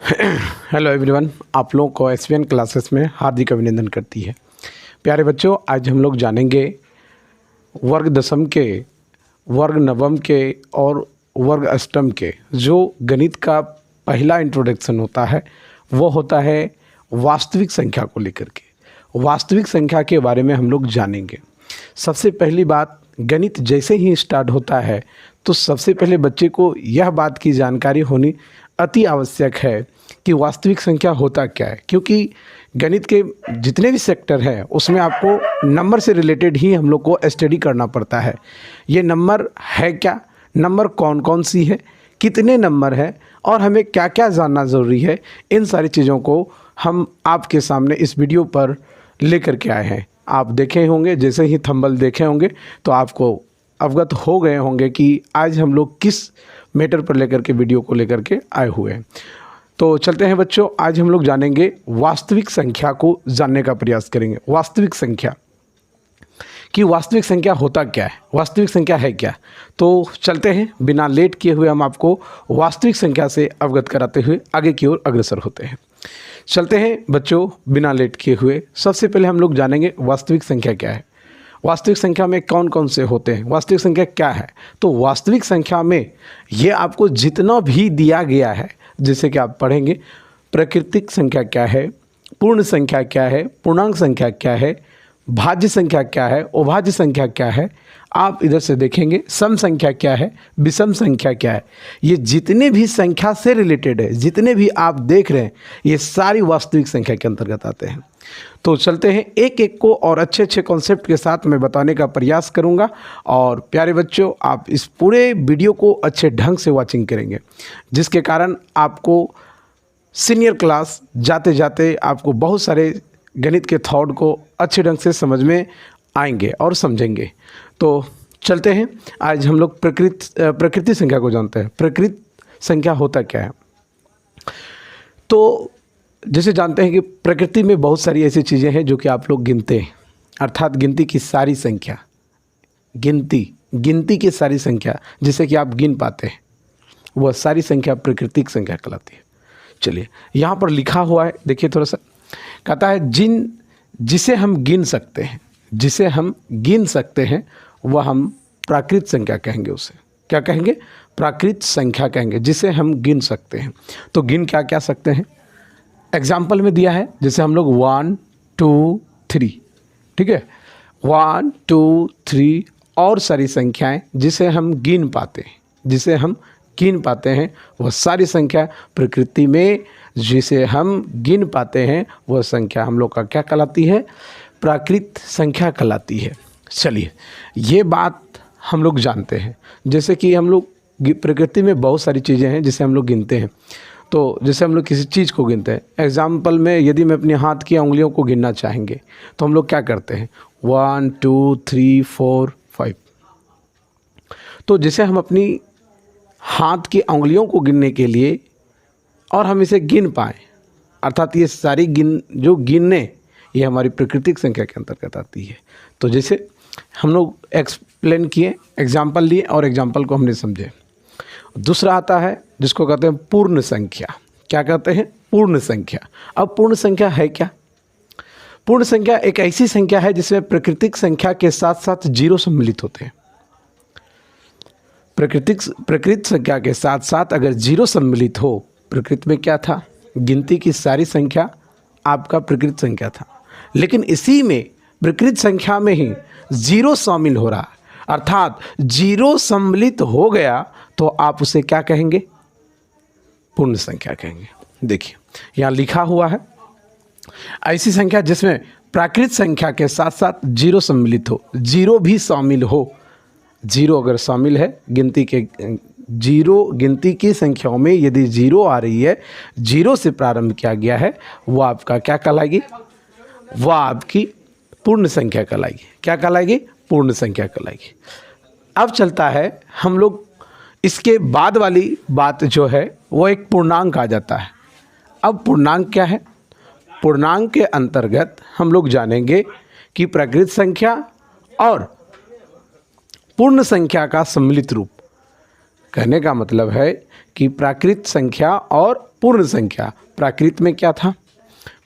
Hello everyone, आप लोगों को एसवीएन क्लासेस में हार्दिक अभिनंदन करती है। प्यारे बच्चों, आज हम लोग जानेंगे वर्ग दशम के, वर्ग नवम के और वर्ग अष्टम के जो गणित का पहला इंट्रोडक्शन होता है वो होता है वास्तविक संख्या को लेकर के। वास्तविक संख्या के बारे में हम लोग जानेंगे। सबसे पहली बात, गणित जैसे ही स्टार्ट होता है तो सबसे पहले बच्चे को यह बात की जानकारी होनी अति आवश्यक है कि वास्तविक संख्या होता क्या है, क्योंकि गणित के जितने भी सेक्टर हैं उसमें आपको नंबर से रिलेटेड ही हम लोग को स्टडी करना पड़ता है। ये नंबर है क्या, नंबर कौन कौन सी है, कितने नंबर है और हमें क्या क्या जानना ज़रूरी है, इन सारी चीज़ों को हम आपके सामने इस वीडियो पर लेकर के आए हैं। आप देखे होंगे, जैसे ही थंबनेल देखे होंगे तो आपको अवगत हो गए होंगे कि आज हम लोग किस मैटर पर लेकर के वीडियो को लेकर के आए हुए हैं। तो चलते हैं बच्चों, आज हम लोग जानेंगे वास्तविक संख्या को जानने का प्रयास करेंगे। वास्तविक संख्या कि वास्तविक संख्या होता क्या है, वास्तविक संख्या है क्या। तो चलते हैं, बिना लेट किए हुए हम आपको वास्तविक संख्या से अवगत कराते हुए आगे की ओर अग्रसर होते हैं। चलते हैं बच्चों, बिना लेट किए हुए सबसे पहले हम लोग जानेंगे वास्तविक संख्या क्या है, वास्तविक संख्या में कौन कौन से होते हैं, वास्तविक संख्या क्या है। तो वास्तविक संख्या में ये आपको जितना भी दिया गया है, जैसे कि आप पढ़ेंगे प्राकृतिक संख्या क्या है, पूर्ण संख्या क्या है, पूर्णांक संख्या क्या है, भाज्य संख्या क्या है, अभाज्य संख्या क्या है, आप इधर से देखेंगे सम संख्या क्या है, विषम संख्या क्या है। ये जितने भी संख्या से रिलेटेड है, जितने भी आप देख रहे हैं, ये सारी वास्तविक संख्या के अंतर्गत आते हैं। तो चलते हैं, एक एक को और अच्छे अच्छे कॉन्सेप्ट के साथ मैं बताने का प्रयास करूंगा। और प्यारे बच्चों, आप इस पूरे वीडियो को अच्छे ढंग से वॉचिंग करेंगे, जिसके कारण आपको सीनियर क्लास जाते जाते आपको बहुत सारे गणित के थॉट को अच्छे ढंग से समझ में आएंगे और समझेंगे। तो चलते हैं, आज हम लोग प्रकृति संख्या को जानते हैं। प्रकृति संख्या होता क्या है। तो जैसे जानते हैं कि प्रकृति में बहुत सारी ऐसी चीज़ें हैं जो कि आप लोग गिनते हैं, अर्थात गिनती की सारी संख्या, गिनती की सारी संख्या जिसे कि आप गिन पाते हैं, वह सारी संख्या प्राकृतिक संख्या कहलाती है। चलिए, यहाँ पर लिखा हुआ है, देखिए थोड़ा सा, कहता है जिसे हम गिन सकते हैं, जिसे हम गिन सकते हैं वह हम प्राकृत संख्या कहेंगे। उसे क्या कहेंगे? प्राकृत संख्या कहेंगे, जिसे हम गिन सकते हैं। तो गिन क्या क्या सकते हैं, एग्जाम्पल में दिया है, जैसे हम लोग 1 2 3, ठीक है, 1 2 3 और सारी संख्याएं जिसे हम गिन पाते हैं, जिसे हम गिन पाते हैं वह सारी संख्या प्रकृति में जिसे हम गिन पाते हैं वह संख्या हम लोग का क्या कहलाती है? प्राकृत संख्या कहलाती है। चलिए, ये बात हम लोग जानते हैं। जैसे कि हम लोग प्रकृति में बहुत सारी चीज़ें हैं जिसे हम लोग गिनते हैं। तो जैसे हम लोग किसी चीज़ को गिनते हैं, एग्जाम्पल में यदि मैं अपने हाथ की उंगलियों को गिनना चाहेंगे तो हम लोग क्या करते हैं? 1 2 3 4 5। तो जैसे हम अपनी हाथ की उंगलियों को गिनने के लिए और हम इसे गिन पाएँ, अर्थात ये सारी गिनने ये हमारी प्राकृतिक संख्या के अंतर्गत आती है। तो जैसे हम लोग एक्सप्लेन किए, एग्जाम्पल लिए और एग्जाम्पल को हमने समझे। दूसरा आता है जिसको कहते हैं पूर्ण संख्या। क्या कहते हैं? पूर्ण संख्या। अब पूर्ण संख्या है क्या? पूर्ण संख्या एक ऐसी संख्या है जिसमें प्राकृतिक संख्या के साथ साथ जीरो सम्मिलित होते हैं। प्राकृत संख्या के साथ साथ अगर जीरो सम्मिलित हो, प्रकृति में क्या था? गिनती की सारी संख्या आपका प्रकृत संख्या था, लेकिन इसी में प्रकृत संख्या में ही जीरो शामिल हो रहा है, अर्थात जीरो सम्मिलित हो गया तो आप उसे क्या कहेंगे? पूर्ण संख्या कहेंगे। देखिए, यहाँ लिखा हुआ है ऐसी संख्या जिसमें प्राकृत संख्या के साथ साथ जीरो सम्मिलित हो, जीरो भी शामिल हो। जीरो अगर शामिल है, गिनती की संख्याओं में यदि जीरो आ रही है, जीरो से प्रारंभ किया गया है, वो आपका क्या कहलाएगी? वह आपकी पूर्ण संख्या कहलाएगी। क्या कहलाएगी? पूर्ण संख्या कहलाएगी। अब चलता है, हम लोग इसके बाद वाली बात जो है वो एक पूर्णांक आ जाता है। अब पूर्णांक क्या है? पूर्णांक के अंतर्गत हम लोग जानेंगे कि प्राकृत संख्या और पूर्ण संख्या का सम्मिलित रूप। कहने का मतलब है कि प्राकृत संख्या और पूर्ण संख्या। प्राकृत में क्या था?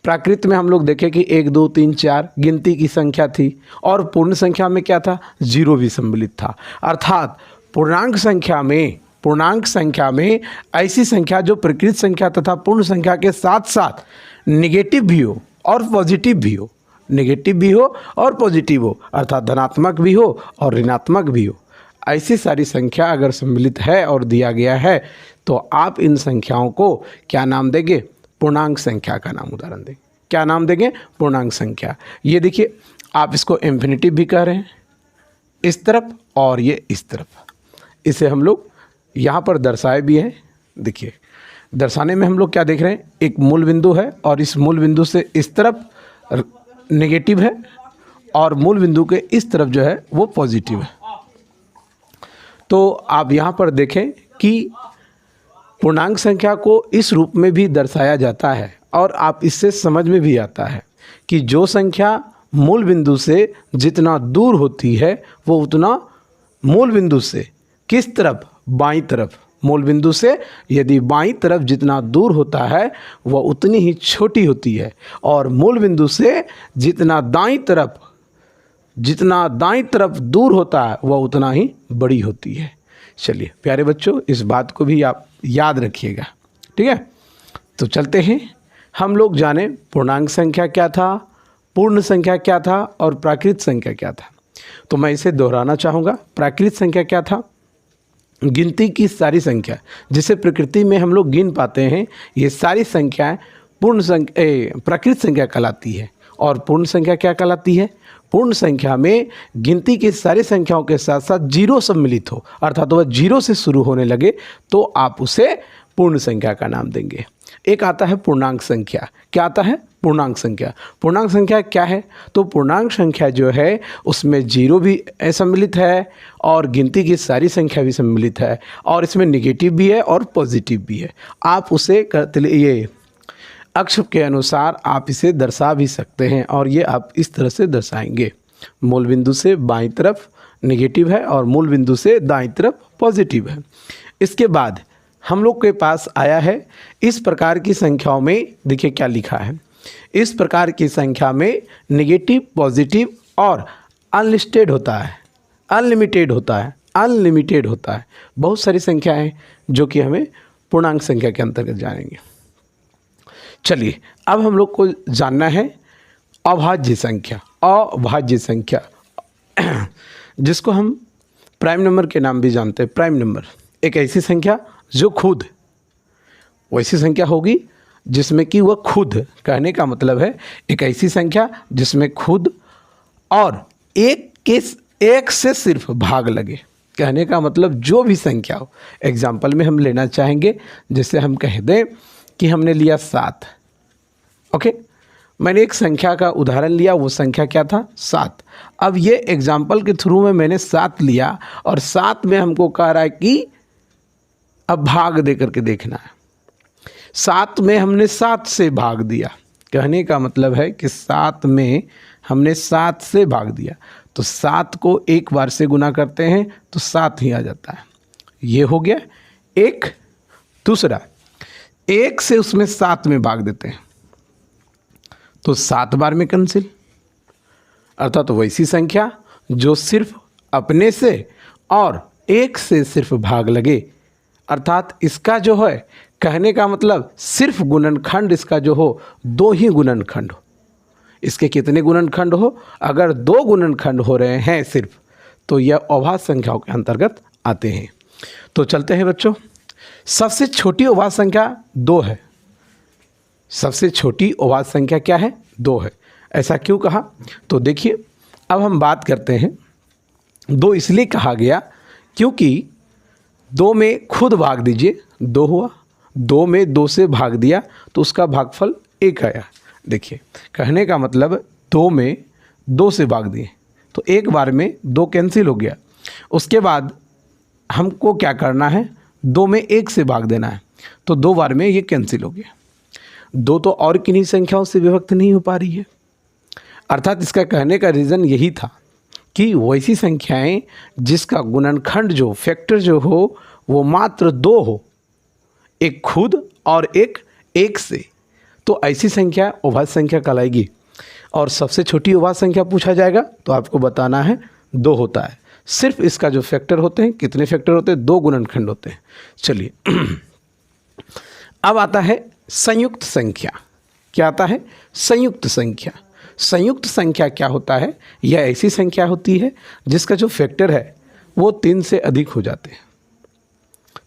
प्राकृत में हम लोग देखें कि 1 2 3 4 गिनती की संख्या थी और पूर्ण संख्या में क्या था? 0 भी सम्मिलित था। अर्थात पूर्णांक संख्या में ऐसी संख्या जो प्रकृत संख्या तथा पूर्ण संख्या के साथ साथ नेगेटिव भी हो और पॉजिटिव भी हो, नेगेटिव भी हो और पॉजिटिव हो, अर्थात धनात्मक भी हो और ऋणात्मक भी हो, ऐसी सारी संख्या अगर सम्मिलित है और दिया गया है तो आप इन संख्याओं को क्या नाम देंगे? पूर्णांक संख्या का नाम उदाहरण देंगे। क्या नाम देंगे? पूर्णांक संख्या। ये देखिए, आप इसको इंफिनिटिव भी कह रहे हैं इस तरफ और ये इस तरफ। इसे हम लोग यहाँ पर दर्शाए भी हैं। देखिए, दर्शाने में हम लोग क्या देख रहे हैं? एक मूल बिंदु है और इस मूल बिंदु से इस तरफ नेगेटिव है और मूल बिंदु के इस तरफ जो है वो पॉजिटिव है। तो आप यहाँ पर देखें कि पूर्णांक संख्या को इस रूप में भी दर्शाया जाता है और आप इससे समझ में भी आता है कि जो संख्या मूल बिंदु से जितना दूर होती है वो उतना मूल बिंदु से किस तरफ? बाईं तरफ। मूल बिंदु से यदि बाईं तरफ जितना दूर होता है वह उतनी ही छोटी होती है और मूल बिंदु से जितना दाईं तरफ दूर होता है वह उतना ही बड़ी होती है। चलिए प्यारे बच्चों, इस बात को भी आप याद रखिएगा, ठीक है। तो चलते हैं, हम लोग जाने पूर्णांक संख्या क्या था, पूर्ण संख्या क्या था और प्राकृत संख्या क्या था। तो मैं इसे दोहराना चाहूँगा। प्राकृत संख्या क्या था? गिनती की सारी संख्या जिसे प्रकृति में हम लोग गिन पाते हैं, ये सारी संख्याएं प्राकृत संख्या कहलाती है। और पूर्ण संख्या क्या कहलाती है? पूर्ण संख्या में गिनती की सारी संख्याओं के साथ साथ 0 सम्मिलित हो, अर्थात वह 0 से शुरू होने लगे तो आप उसे पूर्ण संख्या का नाम देंगे। एक आता है पूर्णांक संख्या। क्या आता है? पूर्णांक संख्या। पूर्णांक संख्या क्या है? तो पूर्णांक संख्या जो है उसमें 0 भी सम्मिलित है और गिनती की सारी संख्या भी सम्मिलित है और इसमें नेगेटिव भी है और पॉजिटिव भी है। आप उसे ये अक्ष के अनुसार आप इसे दर्शा भी सकते हैं और ये आप इस तरह से दर्शाएंगे। मूल बिंदु से बाईं तरफ नेगेटिव है और मूल बिंदु से दाईं तरफ पॉजिटिव है। इसके बाद हम लोग के पास आया है इस प्रकार की संख्याओं में, देखिए क्या लिखा है। इस प्रकार की संख्या में नेगेटिव, पॉजिटिव और अनलिस्टेड होता है, अनलिमिटेड होता है। बहुत सारी संख्याएं जो कि हमें पूर्णांक संख्या के अंतर्गत जानेंगे। चलिए अब हम लोग को जानना है अभाज्य संख्या। अभाज्य संख्या जिसको हम प्राइम नंबर के नाम भी जानते हैं। प्राइम नंबर एक ऐसी संख्या जो खुद वैसी संख्या होगी जिसमें कि वह खुद, कहने का मतलब है एक ऐसी संख्या जिसमें खुद और एक से सिर्फ भाग लगे। कहने का मतलब जो भी संख्या हो। एग्जाम्पल में हम लेना चाहेंगे, जैसे हम कह दें कि हमने लिया 7। ओके, मैंने एक संख्या का उदाहरण लिया, वो संख्या क्या था? 7। अब ये एग्जाम्पल के थ्रू में मैंने 7 लिया और 7 में हमको कह रहा है कि अब भाग दे करके देखना है। 7 में हमने 7 से भाग दिया। कहने का मतलब है कि 7 में हमने 7 से भाग दिया, तो 7 को एक बार से गुना करते हैं तो 7 ही आ जाता है। ये हो गया एक। दूसरा, 1 से उसमें 7 में भाग देते हैं तो 7 बार में कैंसिल, अर्थात तो वैसी संख्या जो सिर्फ अपने से और 1 से सिर्फ भाग लगे। अर्थात इसका जो है कहने का मतलब सिर्फ गुणनखंड इसका जो हो 2 ही गुणनखंड हो। इसके कितने गुणनखंड हो? अगर 2 गुणनखंड हो रहे हैं सिर्फ, तो यह अभाज्य संख्याओं के अंतर्गत आते हैं। तो चलते हैं बच्चों, सबसे छोटी अभाज्य संख्या 2 है। सबसे छोटी अभाज्य संख्या क्या है? 2 है। ऐसा क्यों कहा? तो देखिए, अब हम बात करते हैं। 2 इसलिए कहा गया क्योंकि 2 में खुद भाग दीजिए, 2 हुआ। 2 में 2 से भाग दिया तो उसका भागफल 1 आया। देखिए, कहने का मतलब 2 में 2 से भाग दिए तो एक बार में 2 कैंसिल हो गया। उसके बाद हमको क्या करना है? 2 में 1 से भाग देना है, तो 2 बार में ये कैंसिल हो गया। 2 तो और किन्हीं संख्याओं से विभक्त नहीं हो पा रही है। अर्थात इसका कहने का रीज़न यही था कि वैसी संख्याएं जिसका गुणनखंड जो फैक्टर जो हो वो मात्र 2 हो, एक खुद और एक 1 से, तो ऐसी संख्या अभाज्य संख्या कहलाएगी। और सबसे छोटी अभाज्य संख्या पूछा जाएगा तो आपको बताना है 2 होता है। सिर्फ इसका जो फैक्टर होते हैं, कितने फैक्टर होते हैं, 2 गुणनखंड होते हैं। चलिए अब आता है संयुक्त संख्या। क्या आता है? संयुक्त संख्या। संयुक्त संख्या क्या होता है? यह ऐसी संख्या होती है जिसका जो फैक्टर है वो 3 से अधिक हो जाते हैं।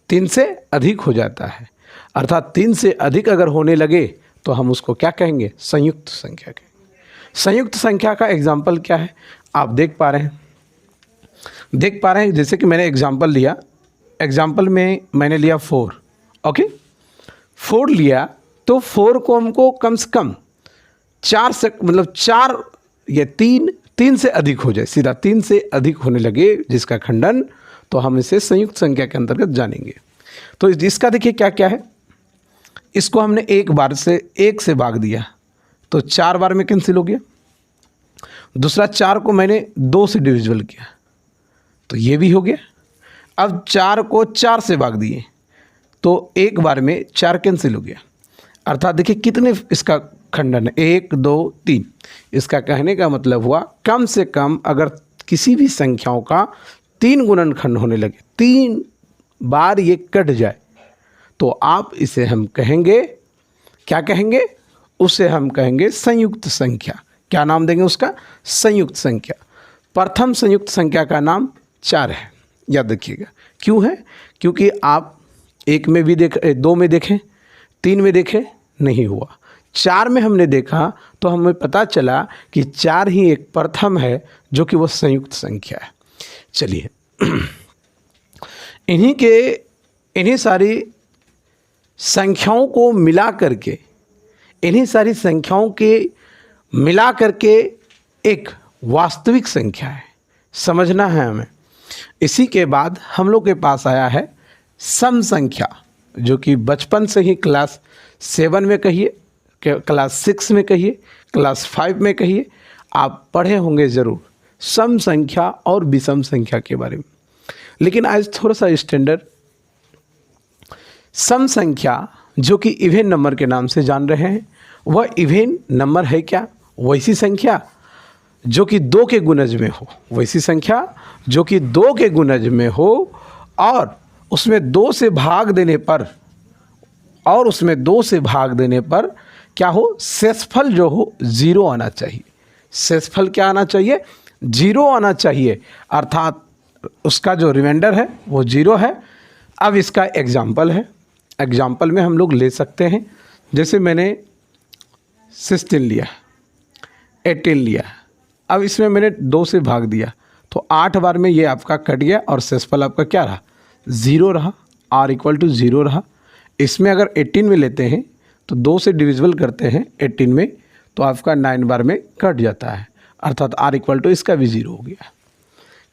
3 से अधिक हो जाता है, अर्थात 3 से अधिक अगर होने लगे तो हम उसको क्या कहेंगे? संयुक्त संख्या कहेंगे। संयुक्त संख्या का एग्जाम्पल क्या है? आप देख पा रहे हैं, जैसे कि मैंने एग्जाम्पल लिया, एग्जाम्पल में मैंने लिया 4, ओके, 4 लिया, तो 4 को हमको कम से कम 4 से, मतलब 4 या 3 से अधिक हो जाए, सीधा 3 से अधिक होने लगे जिसका खंडन, तो हम इसे संयुक्त संख्या के अंतर्गत जानेंगे। तो इसका देखिए क्या क्या है। इसको हमने एक से भाग दिया तो 4 बार में कैंसिल हो गया। दूसरा 4 को मैंने 2 से डिविजिबल किया तो ये भी हो गया। अब 4 को 4 से भाग दिए तो एक बार में 4 कैंसिल हो गया। अर्थात देखिए कितने इसका खंडन है, 1 2 3। इसका कहने का मतलब हुआ कम से कम अगर किसी भी संख्याओं का 3 गुणनखंड होने लगे, 3 बार ये कट जाए, तो आप इसे हम कहेंगे, क्या कहेंगे? उसे हम कहेंगे संयुक्त संख्या। क्या नाम देंगे उसका? संयुक्त संख्या। प्रथम संयुक्त संख्या का नाम 4 है, याद रखिएगा। क्यों है? क्योंकि आप 1 में भी 2 में देखें, 3 में देखें, नहीं हुआ। 4 में हमने देखा तो हमें पता चला कि 4 ही एक प्रथम है जो कि वो संयुक्त संख्या है। चलिए इन्हीं सारी संख्याओं को मिला करके, इन्हीं सारी संख्याओं के मिला करके एक वास्तविक संख्या है, समझना है हमें। इसी के बाद हम लोग के पास आया है सम संख्या, जो कि बचपन से ही क्लास 7 में कहिए, क्लास 6 में कहिए, क्लास 5 में कहिए, आप पढ़े होंगे ज़रूर सम संख्या और विषम संख्या के बारे में। लेकिन आज थोड़ा सा स्टैंडर्ड सम संख्या, जो कि इवेन नंबर के नाम से जान रहे हैं, वह इवेन नंबर है क्या? वैसी संख्या जो कि 2 के गुणज में हो, वैसी संख्या जो कि 2 के गुणज में हो और उसमें 2 से भाग देने पर क्या हो? शेषफल जो हो 0 आना चाहिए। शेषफल क्या आना चाहिए? 0 आना चाहिए, अर्थात उसका जो रिमाइंडर है वो 0 है। अब इसका एग्जाम्पल है, एग्जाम्पल में हम लोग ले सकते हैं, जैसे मैंने 16 लिया, 18 लिया, अब इसमें मैंने 2 से भाग दिया तो 8 बार में ये आपका कट गया और शेषफल आपका क्या रहा? 0 रहा, r = 0 रहा। इसमें अगर 18 में लेते हैं तो 2 से डिविजिबल करते हैं 18 में तो आपका 9 बार में कट जाता है, अर्थात r = इसका भी 0 हो गया।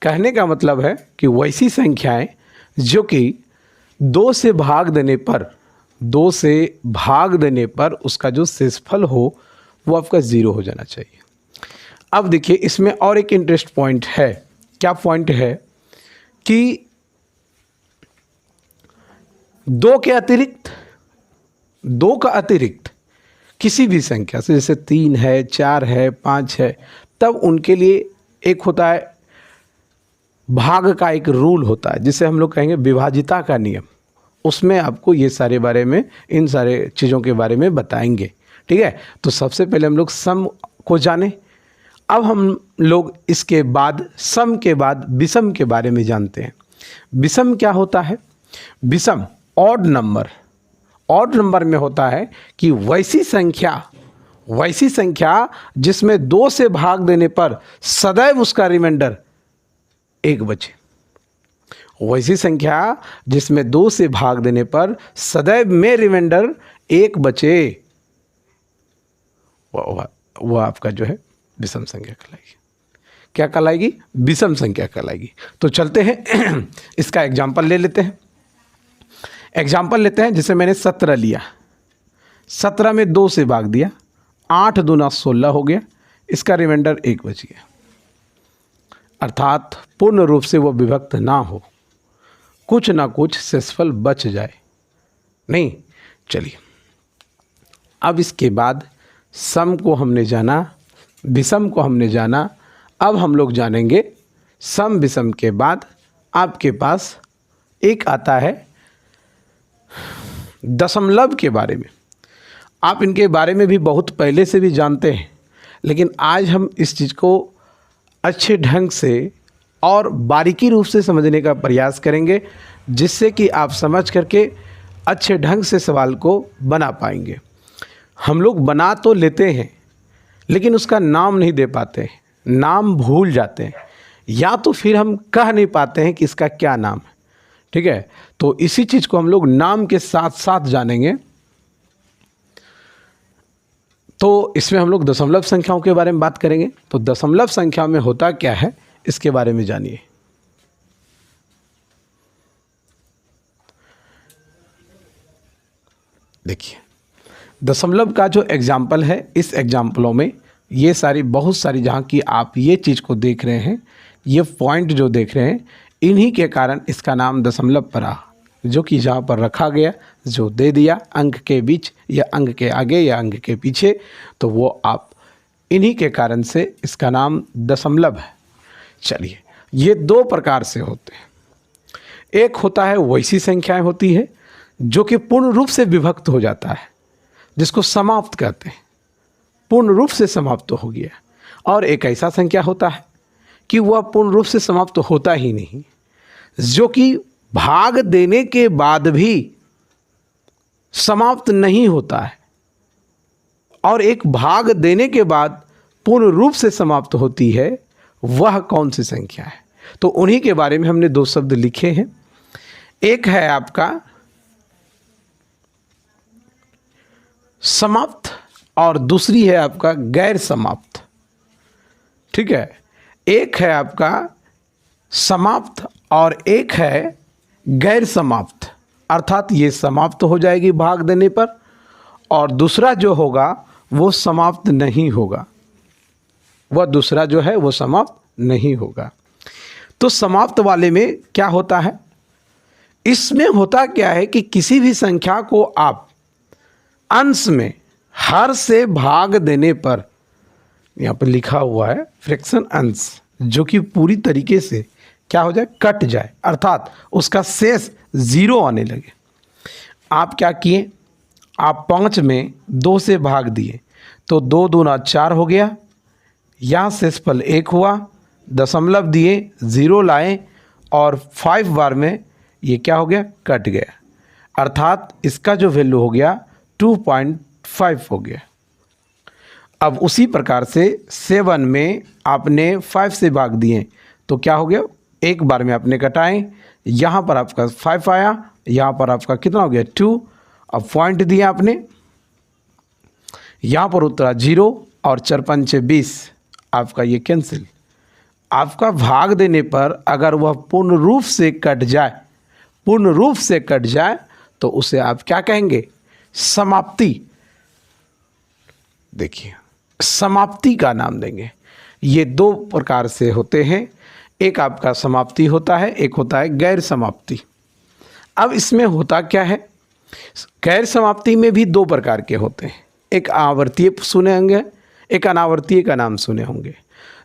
कहने का मतलब है कि वैसी संख्याएं जो कि 2 से भाग देने पर उसका जो शेषफल हो वो आपका 0 हो जाना चाहिए। अब देखिए इसमें और एक इंटरेस्ट पॉइंट है। क्या पॉइंट है? कि 2 का अतिरिक्त किसी भी संख्या से, जैसे 3 है, 4 है, 5 है, तब उनके लिए एक होता है भाग का एक रूल होता है, जिसे हम लोग कहेंगे विभाजिता का नियम। उसमें आपको ये सारे बारे में, इन सारे चीज़ों के बारे में बताएंगे, ठीक है। तो सबसे पहले हम लोग सम को जाने। अब हम लोग इसके बाद, सम के बाद विषम के बारे में जानते हैं। विषम क्या होता है? विषम ऑड नंबर में होता है कि वैसी संख्या जिसमें 2 से भाग देने पर सदैव उसका रिमाइंडर 1 बचे। वैसी संख्या जिसमें 2 से भाग देने पर सदैव में रिमाइंडर 1 बचे, वो आपका जो है विषम संख्या कहलाएगी। क्या कहलाएगी? विषम संख्या कहलाएगी। तो चलते हैं इसका एग्जाम्पल ले लेते हैं। जैसे मैंने 17 लिया, 17 में 2 से भाग दिया, 8 दूना 16 हो गया, इसका रिमाइंडर 1 बच गया, अर्थात पूर्ण रूप से वो विभक्त ना हो, कुछ ना कुछ शेषफल बच जाए। नहीं, चलिए अब इसके बाद सम को हमने जाना, विषम को हमने जाना। अब हम लोग जानेंगे सम विषम के बाद आपके पास एक आता है दशमलव के बारे में। आप इनके बारे में भी बहुत पहले से भी जानते हैं, लेकिन आज हम इस चीज़ को अच्छे ढंग से और बारीकी रूप से समझने का प्रयास करेंगे, जिससे कि आप समझ करके अच्छे ढंग से सवाल को बना पाएंगे। हम लोग बना तो लेते हैं, लेकिन उसका नाम नहीं दे पाते हैं, नाम भूल जाते हैं, या तो फिर हम कह नहीं पाते हैं कि इसका क्या नाम है। ठीक है, तो इसी चीज़ को हम लोग नाम के साथ साथ जानेंगे। तो इसमें हम लोग दशमलव संख्याओं के बारे में बात करेंगे। तो दशमलव संख्या में होता क्या है, इसके बारे में जानिए। देखिए, दशमलव का जो एग्जाम्पल है, इस एग्जाम्पलों में ये सारी बहुत सारी जहाँ की आप ये चीज़ को देख रहे हैं, ये पॉइंट जो देख रहे हैं, इन्हीं के कारण इसका नाम दशमलव पड़ा, जो कि जहाँ पर रखा गया, जो दे दिया अंक के बीच या अंक के आगे या अंक के पीछे, तो वो आप इन्हीं के कारण से इसका नाम दशमलव है। चलिए, ये दो प्रकार से होते हैं। एक होता है वैसी संख्याएं होती है जो कि पूर्ण रूप से विभक्त हो जाता है, जिसको समाप्त कहते हैं, पूर्ण रूप से समाप्त हो गया। और एक ऐसा संख्या होता है कि वह पूर्ण रूप से समाप्त होता ही नहीं, जो कि भाग देने के बाद भी समाप्त नहीं होता है, और एक भाग देने के बाद पूर्ण रूप से समाप्त होती है। वह कौन सी संख्या है? तो उन्हीं के बारे में हमने दो शब्द लिखे हैं। एक है आपका समाप्त और दूसरी है आपका गैर समाप्त। ठीक है, एक है आपका समाप्त और एक है गैर समाप्त, अर्थात ये समाप्त हो जाएगी भाग देने पर, और दूसरा जो होगा वो समाप्त नहीं होगा, वह दूसरा जो है वो समाप्त नहीं होगा। तो समाप्त वाले में क्या होता है? इसमें होता क्या है कि किसी भी संख्या को आप अंश में हर से भाग देने पर, यहाँ पर लिखा हुआ है फ्रैक्शन अंश, जो कि पूरी तरीके से क्या हो जाए, कट जाए, अर्थात उसका शेष जीरो आने लगे। आप क्या किए, आप 5 में 2 से भाग दिए, तो 2 दूना 4 हो गया, यहाँ शेषफल 1 हुआ, दशमलव दिए, 0 लाए, और 5 बार में ये क्या हो गया, कट गया, अर्थात इसका जो वैल्यू हो गया 2.5 हो गया। अब उसी प्रकार से 7 में आपने 5 से भाग दिए, तो क्या हो गया, एक बार में आपने कटाएं, यहाँ पर आपका 5 आया, यहाँ पर आपका कितना हो गया 2। अब पॉइंट दिया आपने, यहाँ पर उतरा 0, और 4 5 20, आपका ये कैंसिल। आपका भाग देने पर अगर वह पूर्ण रूप से कट जाए, पूर्ण रूप से कट जाए, तो उसे आप क्या कहेंगे, समाप्ति। देखिए, समाप्ति का नाम देंगे। ये दो प्रकार से होते हैं, एक आपका समाप्ति होता है, एक होता है गैर समाप्ति। अब इसमें होता क्या है, गैर समाप्ति में भी दो प्रकार के होते हैं। एक आवर्तीय सुने होंगे, एक अनावर्तीय का नाम सुने होंगे,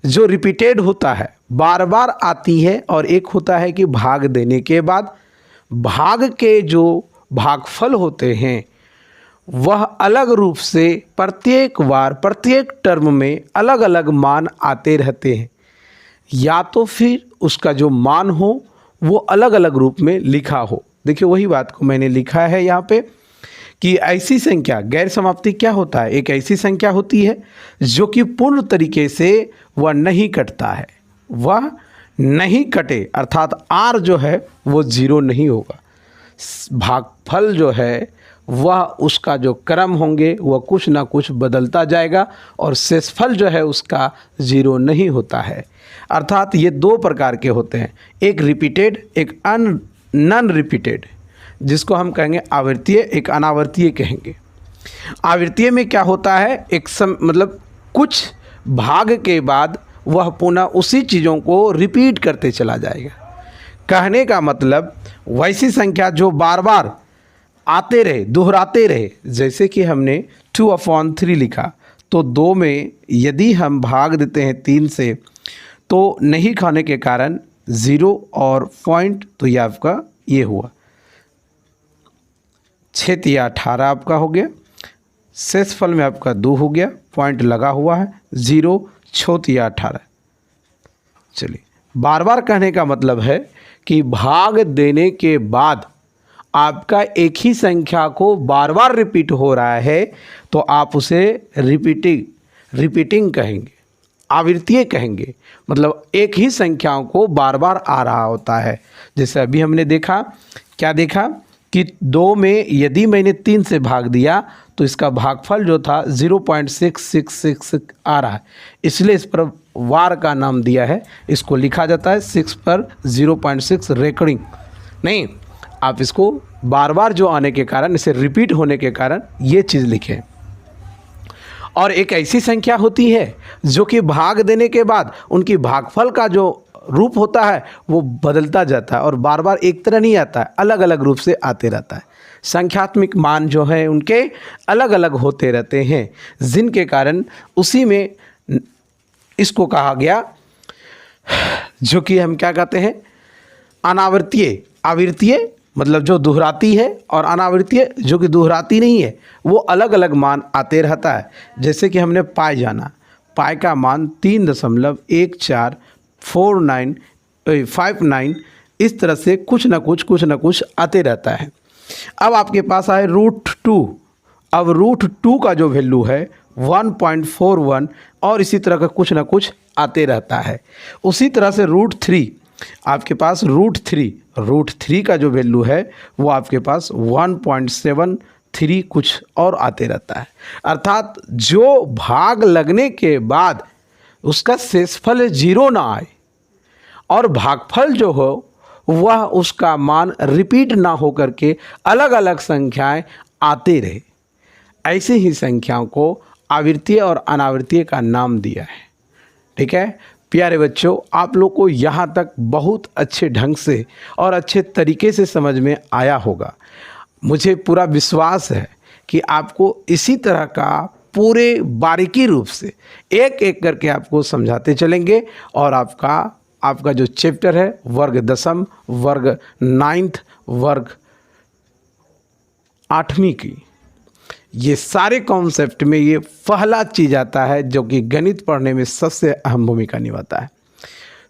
जो रिपीटेड होता है, बार बार आती है, और एक होता है कि भाग देने के बाद भाग के जो भागफल होते हैं वह अलग रूप से प्रत्येक बार प्रत्येक टर्म में अलग अलग मान आते रहते हैं, या तो फिर उसका जो मान हो वो अलग अलग रूप में लिखा हो। देखिए, वही बात को मैंने लिखा है यहाँ पे कि ऐसी संख्या, गैर समाप्ति क्या होता है, एक ऐसी संख्या होती है जो कि पूर्ण तरीके से वह नहीं कटता है, वह नहीं कटे, अर्थात आर जो है वो 0 नहीं होगा, भागफल जो है वह उसका जो क्रम होंगे वह कुछ ना कुछ बदलता जाएगा, और शेषफल जो है उसका 0 नहीं होता है। अर्थात ये दो प्रकार के होते हैं, एक रिपीटेड, एक नॉन रिपीटेड, जिसको हम कहेंगे आवर्तीय, एक अनावर्तीय कहेंगे। आवर्तीय में क्या होता है, मतलब कुछ भाग के बाद वह पुनः उसी चीज़ों को रिपीट करते चला जाएगा। कहने का मतलब वैसी संख्या जो बार बार आते रहे, दोहराते रहे, जैसे कि हमने 2/3 लिखा, तो 2 में यदि हम भाग देते हैं 3 से तो नहीं खाने के कारण 0 और पॉइंट, तो ये आपका ये हुआ 6 या 18 आपका हो गया। शेषफल में आपका 2 हो गया, पॉइंट लगा हुआ है 0 6 या 18। चलिए, बार बार कहने का मतलब है कि भाग देने के बाद आपका एक ही संख्या को बार बार रिपीट हो रहा है तो आप उसे रिपीटिंग कहेंगे, आवृत्तीय कहेंगे। मतलब एक ही संख्याओं को बार बार आ रहा होता है। जैसे अभी हमने देखा, क्या देखा कि 2 में यदि मैंने 3 से भाग दिया तो इसका भागफल जो था 0.666 आ रहा है, इसलिए इस पर वार का नाम दिया है। इसको लिखा जाता है 6 पर 0.6 रेकरिंग नहीं, आप इसको बार बार जो आने के कारण, इसे रिपीट होने के कारण ये चीज़ लिखें। और एक ऐसी संख्या होती है जो कि भाग देने के बाद उनकी भागफल का जो रूप होता है वो बदलता जाता है और बार बार एक तरह नहीं आता है, अलग अलग रूप से आते रहता है। संख्यात्मक मान जो है उनके अलग अलग होते रहते हैं, जिनके कारण उसी में इसको कहा गया, जो कि हम क्या कहते हैं, अनावृत्तीय। आवृत्तीय मतलब जो दोहराती है, और अनावृत्तीय जो कि दोहराती नहीं है, वो अलग अलग मान आते रहता है। जैसे कि हमने पाई जाना, पाई का मान 3.8959 इस तरह से कुछ ना कुछ आते रहता है। अब आपके पास आए √2। अब √2 का जो वैल्यू है 1.41 और इसी तरह का कुछ ना कुछ आते रहता है। उसी तरह से √3, आपके पास √3 का जो वैल्यू है वो आपके पास 1.73 कुछ और आते रहता है। अर्थात जो भाग लगने के बाद उसका शेषफल 0 ना आए और भागफल जो हो वह उसका मान रिपीट ना हो करके अलग अलग संख्याएं आते रहे, ऐसे ही संख्याओं को आवृत्तीय और अनावृत्तीय का नाम दिया है। ठीक है प्यारे बच्चों, आप लोग को यहाँ तक बहुत अच्छे ढंग से और अच्छे तरीके से समझ में आया होगा। मुझे पूरा विश्वास है कि आपको इसी तरह का पूरे बारीकी रूप से एक एक करके आपको समझाते चलेंगे और आपका जो चैप्टर है वर्ग दशम, वर्ग 9th, वर्ग 8वीं की, ये सारे कॉन्सेप्ट में ये पहला चीज़ आता है जो कि गणित पढ़ने में सबसे अहम भूमिका निभाता है।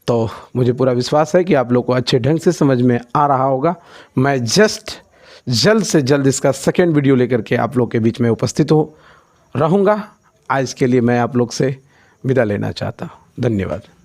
तो मुझे पूरा विश्वास है कि आप लोग को अच्छे ढंग से समझ में आ रहा होगा। मैं जल्द से जल्द इसका सेकेंड वीडियो लेकर के आप लोग के बीच में उपस्थित रहूँगा। आज के लिए मैं आप लोग से विदा लेना चाहता हूँ। धन्यवाद।